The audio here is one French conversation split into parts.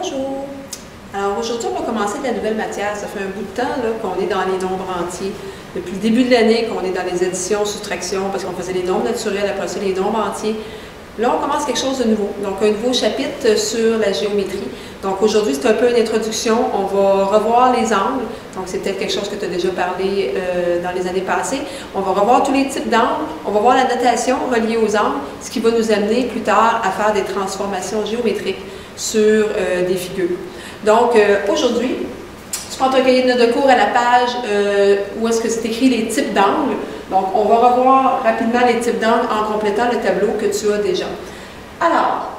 Bonjour! Alors aujourd'hui, on va commencer de la nouvelle matière. Ça fait un bout de temps qu'on est dans les nombres entiers. Depuis le début de l'année, qu'on est dans les additions, soustractions, parce qu'on faisait les nombres naturels, après ça les nombres entiers. Là, on commence quelque chose de nouveau. Donc, un nouveau chapitre sur la géométrie. Donc, aujourd'hui, c'est un peu une introduction. On va revoir les angles. Donc, c'est peut-être quelque chose que tu as déjà parlé dans les années passées. On va revoir tous les types d'angles. On va voir la notation reliée aux angles, ce qui va nous amener plus tard à faire des transformations géométriques sur des figures. Donc, aujourd'hui, tu prends ton cahier de notes de cours à la page où est-ce que c'est écrit les types d'angles. Donc, on va revoir rapidement les types d'angles en complétant le tableau que tu as déjà. Alors,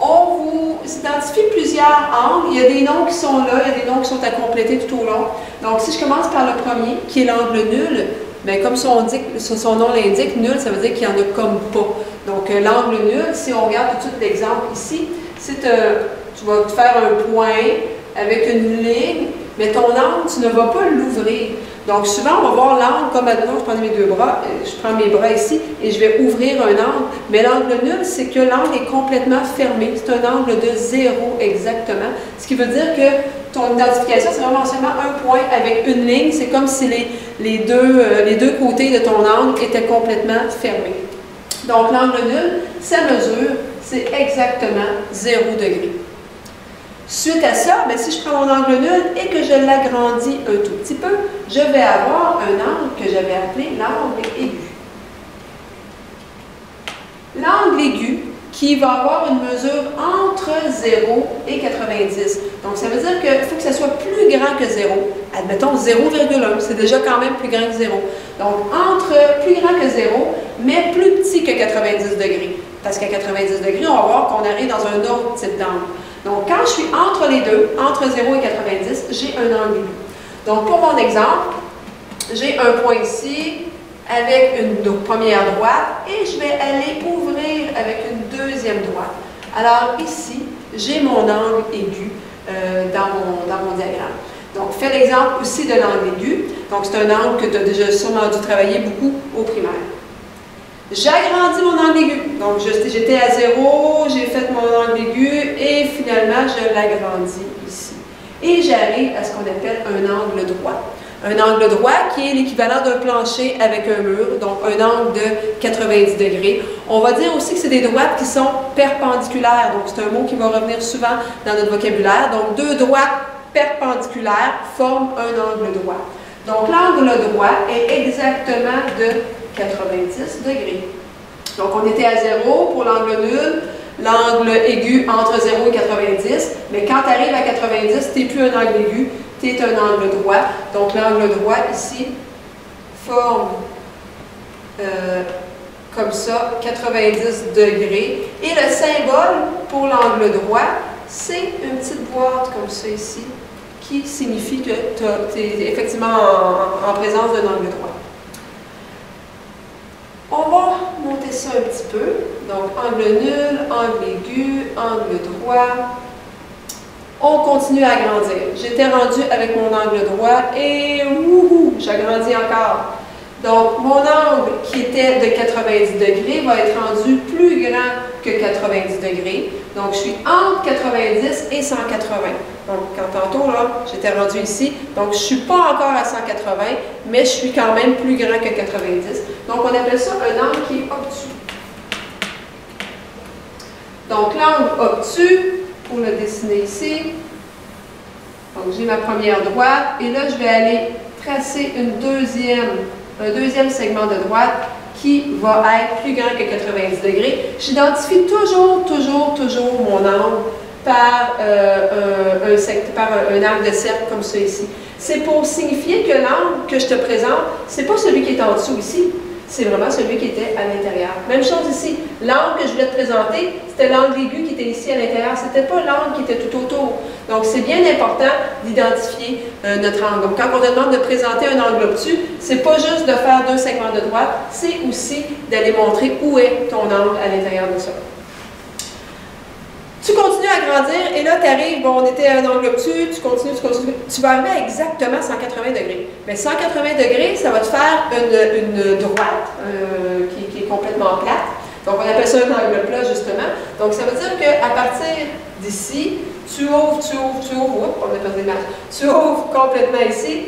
on vous identifie plusieurs angles. Il y a des noms qui sont là, il y a des noms qui sont à compléter tout au long. Donc, si je commence par le premier, qui est l'angle nul, bien, comme son nom l'indique, nul, ça veut dire qu'il n'y en a comme pas. Donc, l'angle nul, si on regarde tout de suite l'exemple ici, c'est tu vas te faire un point avec une ligne, mais ton angle, tu ne vas pas l'ouvrir. Donc, souvent, on va voir l'angle comme, maintenant, je prends mes deux bras, je prends mes bras ici et je vais ouvrir un angle. Mais l'angle nul, c'est que l'angle est complètement fermé. C'est un angle de 0 exactement. Ce qui veut dire que ton identification, c'est vraiment seulement un point avec une ligne. C'est comme si les deux côtés de ton angle étaient complètement fermés. Donc, l'angle nul, sa mesure, c'est exactement 0 degré. Suite à ça, bien, si je prends mon angle nul et que je l'agrandis un tout petit peu, je vais avoir un angle que j'avais appelé l'angle aigu. L'angle aigu qui va avoir une mesure entre 0 et 90. Donc, ça veut dire qu'il faut que ça soit plus grand que 0. Admettons 0,1, c'est déjà quand même plus grand que 0. Donc, plus grand que 0, mais plus petit que 90 degrés. Parce qu'à 90 degrés, on va voir qu'on arrive dans un autre type d'angle. Donc, quand je suis entre les deux, entre 0 et 90, j'ai un angle aigu. Donc, pour mon exemple, j'ai un point ici avec une première droite et je vais aller ouvrir avec une deuxième droite. Alors, ici, j'ai mon angle aigu dans mon diagramme. Donc, fais l'exemple aussi de l'angle aigu. Donc, c'est un angle que tu as déjà sûrement dû travailler beaucoup au primaire. J'agrandis mon angle aigu. Donc, j'étais à 0, j'ai fait mon angle aigu et finalement, je l'agrandis ici. Et j'arrive à ce qu'on appelle un angle droit. Un angle droit qui est l'équivalent d'un plancher avec un mur, donc un angle de 90 degrés. On va dire aussi que c'est des droites qui sont perpendiculaires. Donc, c'est un mot qui va revenir souvent dans notre vocabulaire. Donc, deux droites perpendiculaires forment un angle droit. Donc, l'angle droit est exactement de 90 degrés. Donc, on était à 0 pour l'angle nul, l'angle aigu entre 0 et 90, mais quand tu arrives à 90, tu n'es plus un angle aigu, tu es un angle droit. Donc, l'angle droit ici forme comme ça 90 degrés. Et le symbole pour l'angle droit, c'est une petite boîte comme ça ici, qui signifie que tu es effectivement en présence d'un angle droit. On va monter ça un petit peu. Donc, angle nul, angle aigu, angle droit. On continue à agrandir. J'étais rendue avec mon angle droit et wouhou, j'agrandis encore. Donc, mon angle qui était de 90 degrés va être rendu plus grand que 90 degrés. Donc, je suis entre 90 et 180. Donc, quand tantôt, là, j'étais rendu ici. Donc, je ne suis pas encore à 180, mais je suis quand même plus grand que 90. Donc, on appelle ça un angle qui est obtus. Donc, l'angle obtus, pour le dessiner ici. Donc, j'ai ma première droite. Et là, je vais aller tracer un deuxième segment de droite qui va être plus grand que 90 degrés. J'identifie toujours mon angle par un angle de cercle comme ça ici. C'est pour signifier que l'angle que je te présente, ce n'est pas celui qui est en dessous ici, c'est vraiment celui qui était à l'intérieur. Même chose ici, l'angle que je voulais te présenter, c'était l'angle aigu qui était ici à l'intérieur, ce n'était pas l'angle qui était tout autour. Donc, c'est bien important d'identifier notre angle. Donc, quand on te demande de présenter un angle obtus, ce n'est pas juste de faire deux segments de droite, c'est aussi d'aller montrer où est ton angle à l'intérieur de ça. Tu continues à grandir et là, tu arrives, bon, on était à un angle obtus, tu continues, tu vas arriver à exactement 180 degrés. Mais 180 degrés, ça va te faire une droite qui est complètement plate. Donc, on appelle ça un angle plat, justement. Donc, ça veut dire qu'à partir d'ici, tu ouvres, oups, on a perdu l'image, tu ouvres complètement ici,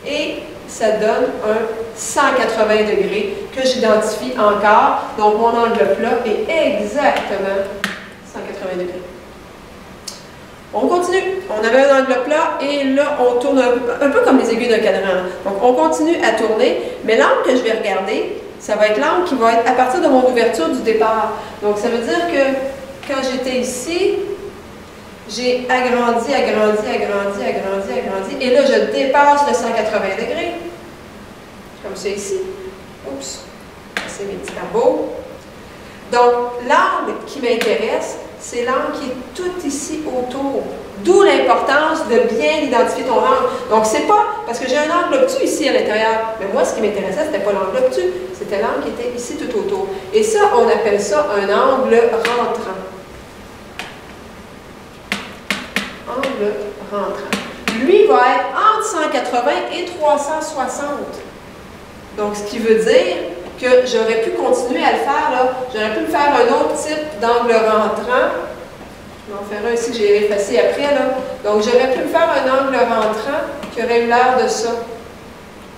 et ça donne un 180 degrés que j'identifie encore. Donc, mon angle plat est exactement 180 degrés. On continue. On avait un angle plat et là, on tourne un peu comme les aiguilles d'un cadran. Donc, on continue à tourner, mais l'angle que je vais regarder, ça va être l'angle qui va être à partir de mon ouverture du départ. Donc, ça veut dire que quand j'étais ici, j'ai agrandi, et là, je dépasse le 180 degrés, comme ça ici. Oups, c'est mes petits rabots. Donc, l'angle qui m'intéresse, c'est l'angle qui est tout ici autour. D'où l'importance de bien identifier ton angle. Donc, c'est pas parce que j'ai un angle obtus ici à l'intérieur, mais moi, ce qui m'intéressait, c'était pas l'angle obtus, c'était l'angle qui était ici tout autour. Et ça, on appelle ça un angle rentrant. Angle rentrant. Lui va être entre 180 et 360. Donc, ce qui veut dire que j'aurais pu continuer à le faire, là. J'aurais pu me faire un autre type d'angle rentrant. Je vais en faire un ici que j'ai effacé après, là. Donc, j'aurais pu me faire un angle rentrant qui aurait eu l'air de ça.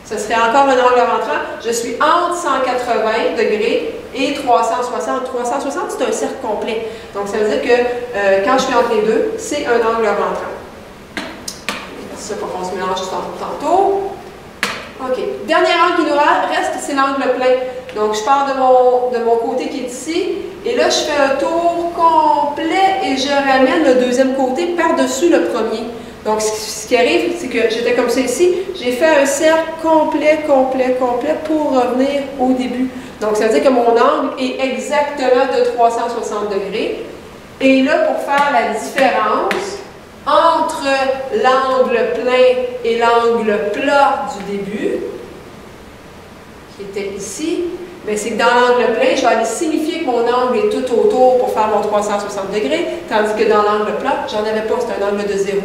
Ce serait encore un angle rentrant. Je suis entre 180 degrés et 360. 360, c'est un cercle complet. Donc, ça veut dire que quand je suis entre les deux, c'est un angle rentrant. C'est ça pour qu'on se mélange tantôt. OK. Dernier angle qui nous reste, c'est l'angle plein. Donc, je pars de mon côté qui est ici. Et là, je fais un tour complet et je ramène le deuxième côté par-dessus le premier. Donc, ce qui arrive, c'est que j'étais comme ça ici. J'ai fait un cercle complet pour revenir au début. Donc, ça veut dire que mon angle est exactement de 360 degrés. Et là, pour faire la différence entre l'angle plein et l'angle plat du début, qui était ici, mais c'est que dans l'angle plein, je vais aller signifier que mon angle est tout autour pour faire mon 360 degrés, tandis que dans l'angle plat, j'en avais pas, c'est un angle de 0.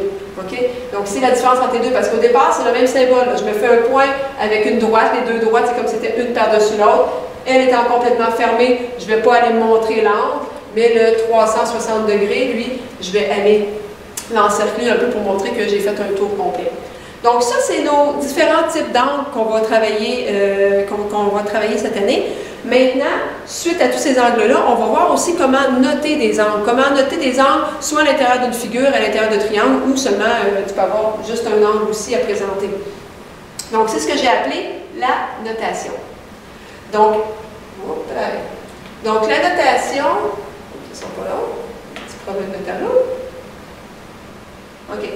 Okay? Donc, c'est la différence entre les deux, parce qu'au départ, c'est le même symbole. Là. Je me fais un point avec une droite, les deux droites, c'est comme si c'était une par-dessus l'autre. Elle étant complètement fermée, je ne vais pas aller montrer l'angle, mais le 360 degrés, lui, je vais aller l'encercler un peu pour montrer que j'ai fait un tour complet. Donc ça, c'est nos différents types d'angles qu'on va travailler cette année. Maintenant, suite à tous ces angles-là, on va voir aussi comment noter des angles. Comment noter des angles, soit à l'intérieur d'une figure, à l'intérieur de triangle, ou seulement, tu peux avoir juste un angle aussi à présenter. Donc, c'est ce que j'ai appelé la notation. Donc la notation, ils ne sont pas là, petit problème de tableau. OK.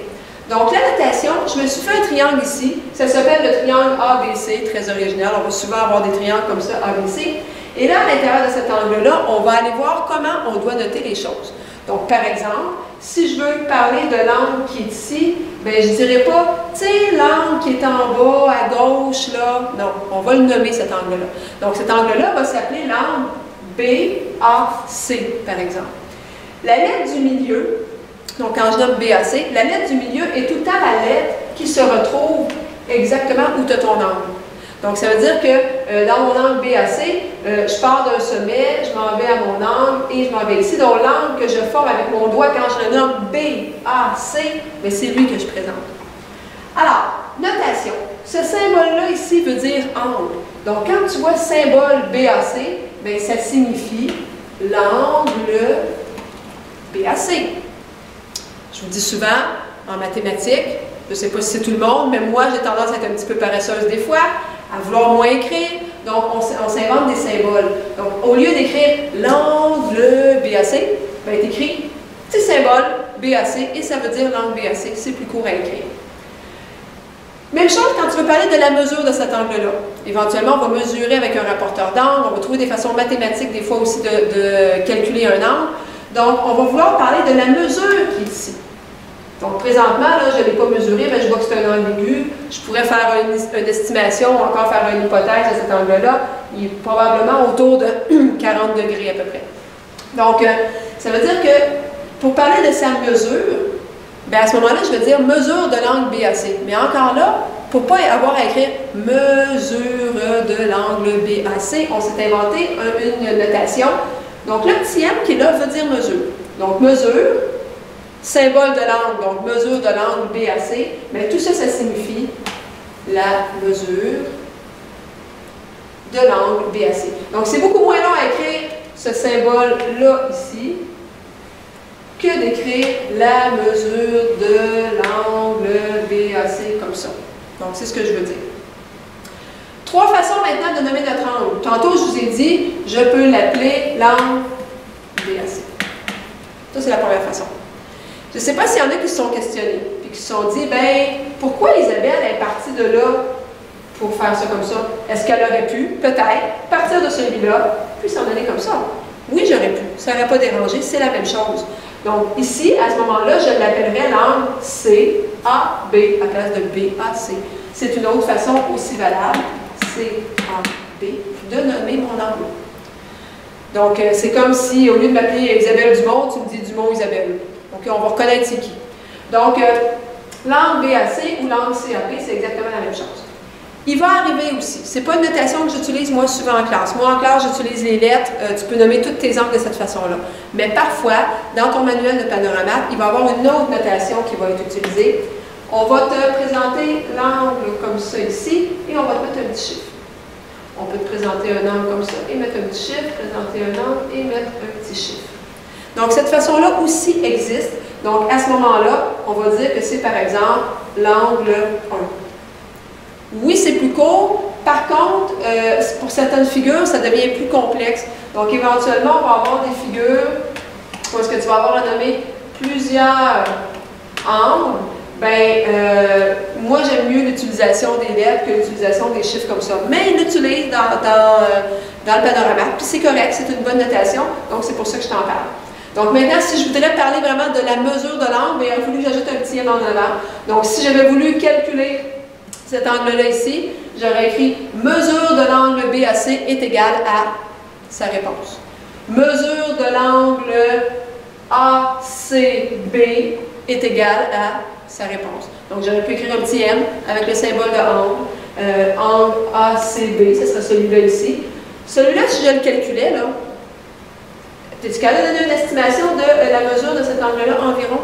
Donc, la notation, je me suis fait un triangle ici. Ça s'appelle le triangle ABC, très original. On va souvent avoir des triangles comme ça, ABC. Et là, à l'intérieur de cet angle-là, on va aller voir comment on doit noter les choses. Donc, par exemple, si je veux parler de l'angle qui est ici, bien, je ne dirais pas, tu sais, l'angle qui est en bas, à gauche, là. Non, on va le nommer, cet angle-là. Donc, cet angle-là va s'appeler l'angle BAC, par exemple. La lettre du milieu, donc, quand je nomme BAC, la lettre du milieu est tout le temps la lettre qui se retrouve exactement où tu as ton angle. Donc, ça veut dire que dans mon angle BAC, je pars d'un sommet, je m'en vais à mon angle et je m'en vais ici. Donc, l'angle que je forme avec mon doigt quand je le nomme BAC, mais c'est lui que je présente. Alors, notation. Ce symbole-là ici veut dire angle. Donc, quand tu vois symbole BAC, bien, ça signifie l'angle BAC. Je vous dis souvent, en mathématiques, je ne sais pas si c'est tout le monde, mais moi, j'ai tendance à être un petit peu paresseuse des fois, à vouloir moins écrire. Donc, on s'invente des symboles. Donc, au lieu d'écrire l'angle BAC, bien, tu écris petit symbole BAC et ça veut dire l'angle BAC. C'est plus court à écrire. Même chose quand tu veux parler de la mesure de cet angle-là. Éventuellement, on va mesurer avec un rapporteur d'angle, on va trouver des façons mathématiques, des fois aussi de calculer un angle. Donc, on va vouloir parler de la mesure qui est ici. Donc, présentement, là, je ne l'ai pas mesuré, mais je vois que c'est un angle aigu. Je pourrais faire une estimation, encore faire une hypothèse de cet angle-là. Il est probablement autour de 40 degrés à peu près. Donc, ça veut dire que pour parler de sa mesure, bien, à ce moment-là, je vais dire mesure de l'angle BAC. Mais encore là, pour ne pas avoir à écrire mesure de l'angle BAC, on s'est inventé une notation Donc, le petit m qui est là veut dire mesure. Donc, mesure, symbole de l'angle, donc mesure de l'angle BAC, mais tout ça, ça signifie la mesure de l'angle BAC. Donc, c'est beaucoup moins long à écrire ce symbole-là ici que d'écrire la mesure de l'angle BAC comme ça. Donc, c'est ce que je veux dire. Trois façons maintenant de nommer notre angle. Tantôt, je vous ai dit, je peux l'appeler l'angle BAC. Ça, c'est la première façon. Je ne sais pas s'il y en a qui se sont questionnés, puis qui se sont dit, ben, pourquoi Isabelle est partie de là pour faire ça comme ça? Est-ce qu'elle aurait pu, peut-être, partir de celui-là, puis s'en aller comme ça? Oui, j'aurais pu. Ça n'aurait pas dérangé, c'est la même chose. Donc, ici, à ce moment-là, je l'appellerais l'angle CAB à place de BAC. C'est une autre façon aussi valable, CAB, de nommer mon angle. Donc, c'est comme si, au lieu de m'appeler Isabelle Dumont, tu me dis Dumont-Isabelle. Donc, on va reconnaître c'est qui. Donc, l'angle BAC ou l'angle CAB, c'est exactement la même chose. Il va arriver aussi, c'est pas une notation que j'utilise moi souvent en classe. Moi en classe, j'utilise les lettres, tu peux nommer tous tes angles de cette façon-là. Mais parfois, dans ton manuel de panorama, il va y avoir une autre notation qui va être utilisée. On va te présenter l'angle comme ça ici, et on va te mettre un petit chiffre. On peut te présenter un angle comme ça, et mettre un petit chiffre, présenter un angle, et mettre un petit chiffre. Donc cette façon-là aussi existe. Donc à ce moment-là, on va dire que c'est par exemple l'angle 1. Oui, c'est plus court. Par contre, pour certaines figures, ça devient plus complexe. Donc, éventuellement, on va avoir des figures où est-ce que tu vas avoir à nommer plusieurs angles. Moi, j'aime mieux l'utilisation des lettres que l'utilisation des chiffres comme ça. Mais il l'utilise dans le panorama. Puis c'est correct, c'est une bonne notation. Donc, c'est pour ça que je t'en parle. Donc, maintenant, si je voudrais parler vraiment de la mesure de l'angle, il aurait fallu que j'ajoute un petit m en avant. Donc, si j'avais voulu calculer cet angle-là ici, j'aurais écrit mesure de l'angle BAC est égal à sa réponse. Mesure de l'angle ACB est égal à sa réponse. Donc j'aurais pu écrire un petit M avec le symbole de angle. Angle ACB, ce serait celui-là ici. Celui-là, si je le calculais, là, es-tu capable de donner une estimation de la mesure de cet angle-là environ?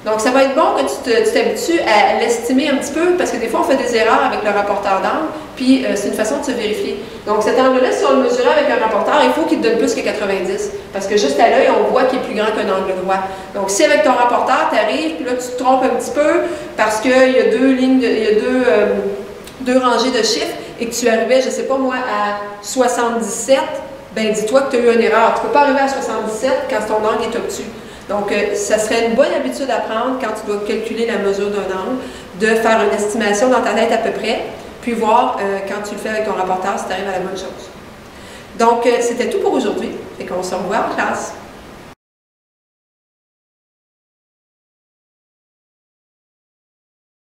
Donc, ça va être bon que tu t'habitues à l'estimer un petit peu, parce que des fois, on fait des erreurs avec le rapporteur d'angle, puis c'est une façon de se vérifier. Donc, cet angle-là, si on le mesurait avec un rapporteur, il faut qu'il te donne plus que 90, parce que juste à l'œil, on voit qu'il est plus grand qu'un angle droit. Donc, si avec ton rapporteur, tu arrives, puis là, tu te trompes un petit peu, parce qu'il y a deux lignes, deux rangées de chiffres, et que tu arrivais, je ne sais pas moi, à 77, ben dis-toi que tu as eu une erreur. Tu ne peux pas arriver à 77 quand ton angle est obtus. Donc, ça serait une bonne habitude à prendre quand tu dois calculer la mesure d'un angle, de faire une estimation dans ta tête à peu près, puis voir quand tu le fais avec ton rapporteur si tu arrives à la bonne chose. Donc, c'était tout pour aujourd'hui. Et qu'on se revoit en classe.